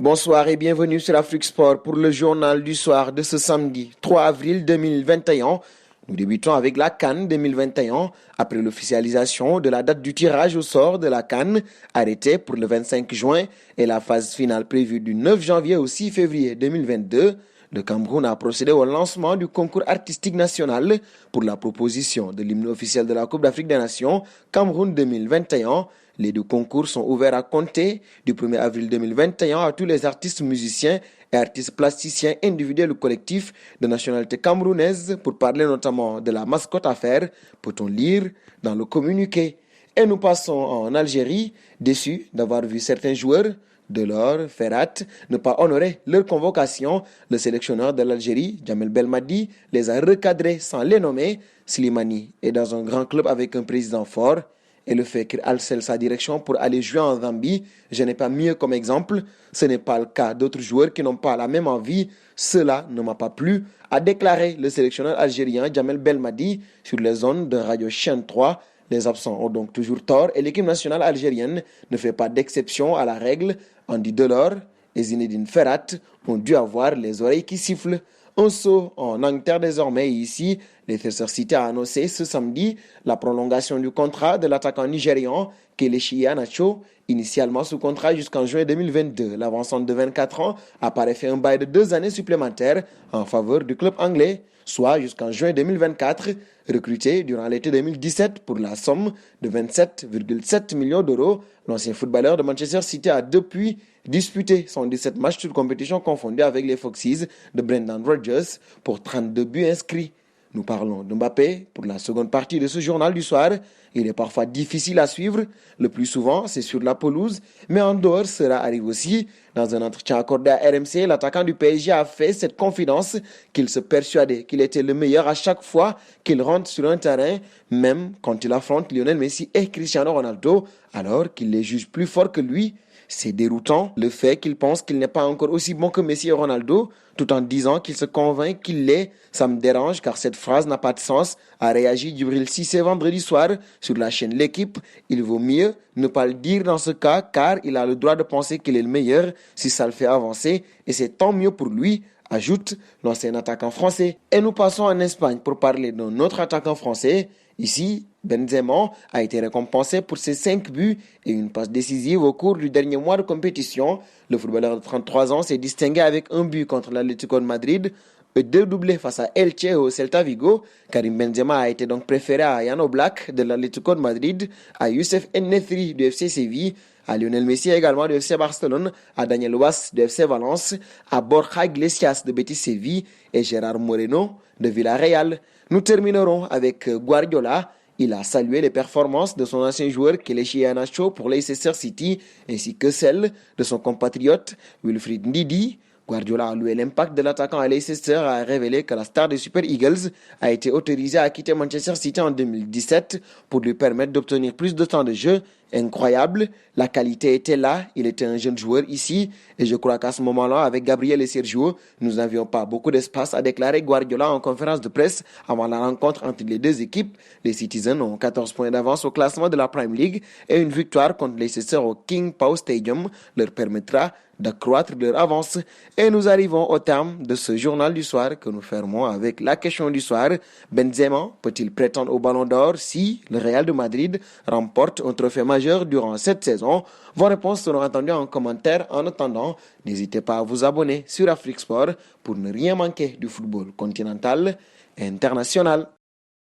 Bonsoir et bienvenue sur Afrique Sport pour le journal du soir de ce samedi 3 avril 2021. Nous débutons avec la CAN 2021 après l'officialisation de la date du tirage au sort de la CAN arrêtée pour le 25 juin et la phase finale prévue du 9 janvier au 6 février 2022. Le Cameroun a procédé au lancement du concours artistique national pour la proposition de l'hymne officiel de la Coupe d'Afrique des Nations Cameroun 2021. Les deux concours sont ouverts à compter du 1er avril 2021 à tous les artistes musiciens et artistes plasticiens individuels ou collectifs de nationalité camerounaise pour parler notamment de la mascotte à faire, peut-on lire dans le communiqué. Et nous passons en Algérie, déçus d'avoir vu certains joueurs Delors, Ferrat, ne pas honorer leur convocation. Le sélectionneur de l'Algérie, Jamel Belmadi, les a recadrés sans les nommer. Slimani est dans un grand club avec un président fort. Et le fait qu'il harcèle sa direction pour aller jouer en Zambie, je n'ai pas mieux comme exemple. Ce n'est pas le cas d'autres joueurs qui n'ont pas la même envie. Cela ne m'a pas plu, a déclaré le sélectionneur algérien Jamel Belmadi sur les ondes de Radio Chaîne 3. Les absents ont donc toujours tort et l'équipe nationale algérienne ne fait pas d'exception à la règle. Andy Delors et Zinedine Ferrat ont dû avoir les oreilles qui sifflent. Un saut en Angleterre désormais ici. Leicester City a annoncé ce samedi la prolongation du contrat de l'attaquant nigérian Kelechi Iheanacho, initialement sous contrat jusqu'en juin 2022. L'avancement de 24 ans apparaît fait un bail de 2 années supplémentaires en faveur du club anglais, soit jusqu'en juin 2024, recruté durant l'été 2017 pour la somme de 27,7 millions d'euros. L'ancien footballeur de Manchester City a depuis disputé 117 matchs toutes compétitions confondues avec les Foxes de Brendan Rodgers pour 32 buts inscrits. Nous parlons de Mbappé pour la seconde partie de ce journal du soir. Il est parfois difficile à suivre. Le plus souvent, c'est sur la pelouse. Mais en dehors, cela arrive aussi. Dans un entretien accordé à RMC, l'attaquant du PSG a fait cette confidence qu'il se persuadait qu'il était le meilleur à chaque fois qu'il rentre sur un terrain, même quand il affronte Lionel Messi et Cristiano Ronaldo, alors qu'il les juge plus forts que lui. C'est déroutant, le fait qu'il pense qu'il n'est pas encore aussi bon que Messi et Ronaldo, tout en disant qu'il se convainc qu'il l'est. Ça me dérange car cette phrase n'a pas de sens, a réagi Djibril Cissé vendredi soir sur la chaîne L'équipe. Il vaut mieux ne pas le dire dans ce cas car il a le droit de penser qu'il est le meilleur si ça le fait avancer et c'est tant mieux pour lui, ajoute l'ancien attaquant français. Et nous passons en Espagne pour parler d'un autre attaquant français. Ici, Benzema a été récompensé pour ses 5 buts et une passe décisive au cours du dernier mois de compétition. Le footballeur de 33 ans s'est distingué avec un but contre l'Atlético de Madrid et 2 doublés face à Elche et au Celta Vigo. Karim Benzema a été donc préféré à Jan Oblak de l'Atlético de Madrid, à Youssef En-Nesyri du FC Séville, à Lionel Messi également du FC Barcelone, à Daniel Oas du FC Valence, à Borja Iglesias de Betis Séville et Gérard Moreno de Villarreal. Nous terminerons avec Guardiola. Il a salué les performances de son ancien joueur Kelechi Iheanacho pour Leicester City ainsi que celles de son compatriote Wilfried Ndidi. Guardiola a loué l'impact de l'attaquant à Leicester a révélé que la star des Super Eagles a été autorisée à quitter Manchester City en 2017 pour lui permettre d'obtenir plus de temps de jeu. Incroyable, la qualité était là, il était un jeune joueur ici et je crois qu'à ce moment-là, avec Gabriel et Sergio, nous n'avions pas beaucoup d'espace, a déclaré Guardiola en conférence de presse avant la rencontre entre les deux équipes. Les Citizens ont 14 points d'avance au classement de la Prime League et une victoire contre Leicester au King Power Stadium leur permettra d'accroître leur avance. Et nous arrivons au terme de ce journal du soir que nous fermons avec la question du soir. Benzema peut-il prétendre au Ballon d'Or si le Real de Madrid remporte un trophée majeur durant cette saison? Vos réponses seront attendues en commentaire. En attendant, n'hésitez pas à vous abonner sur Afrique Sport pour ne rien manquer du football continental et international.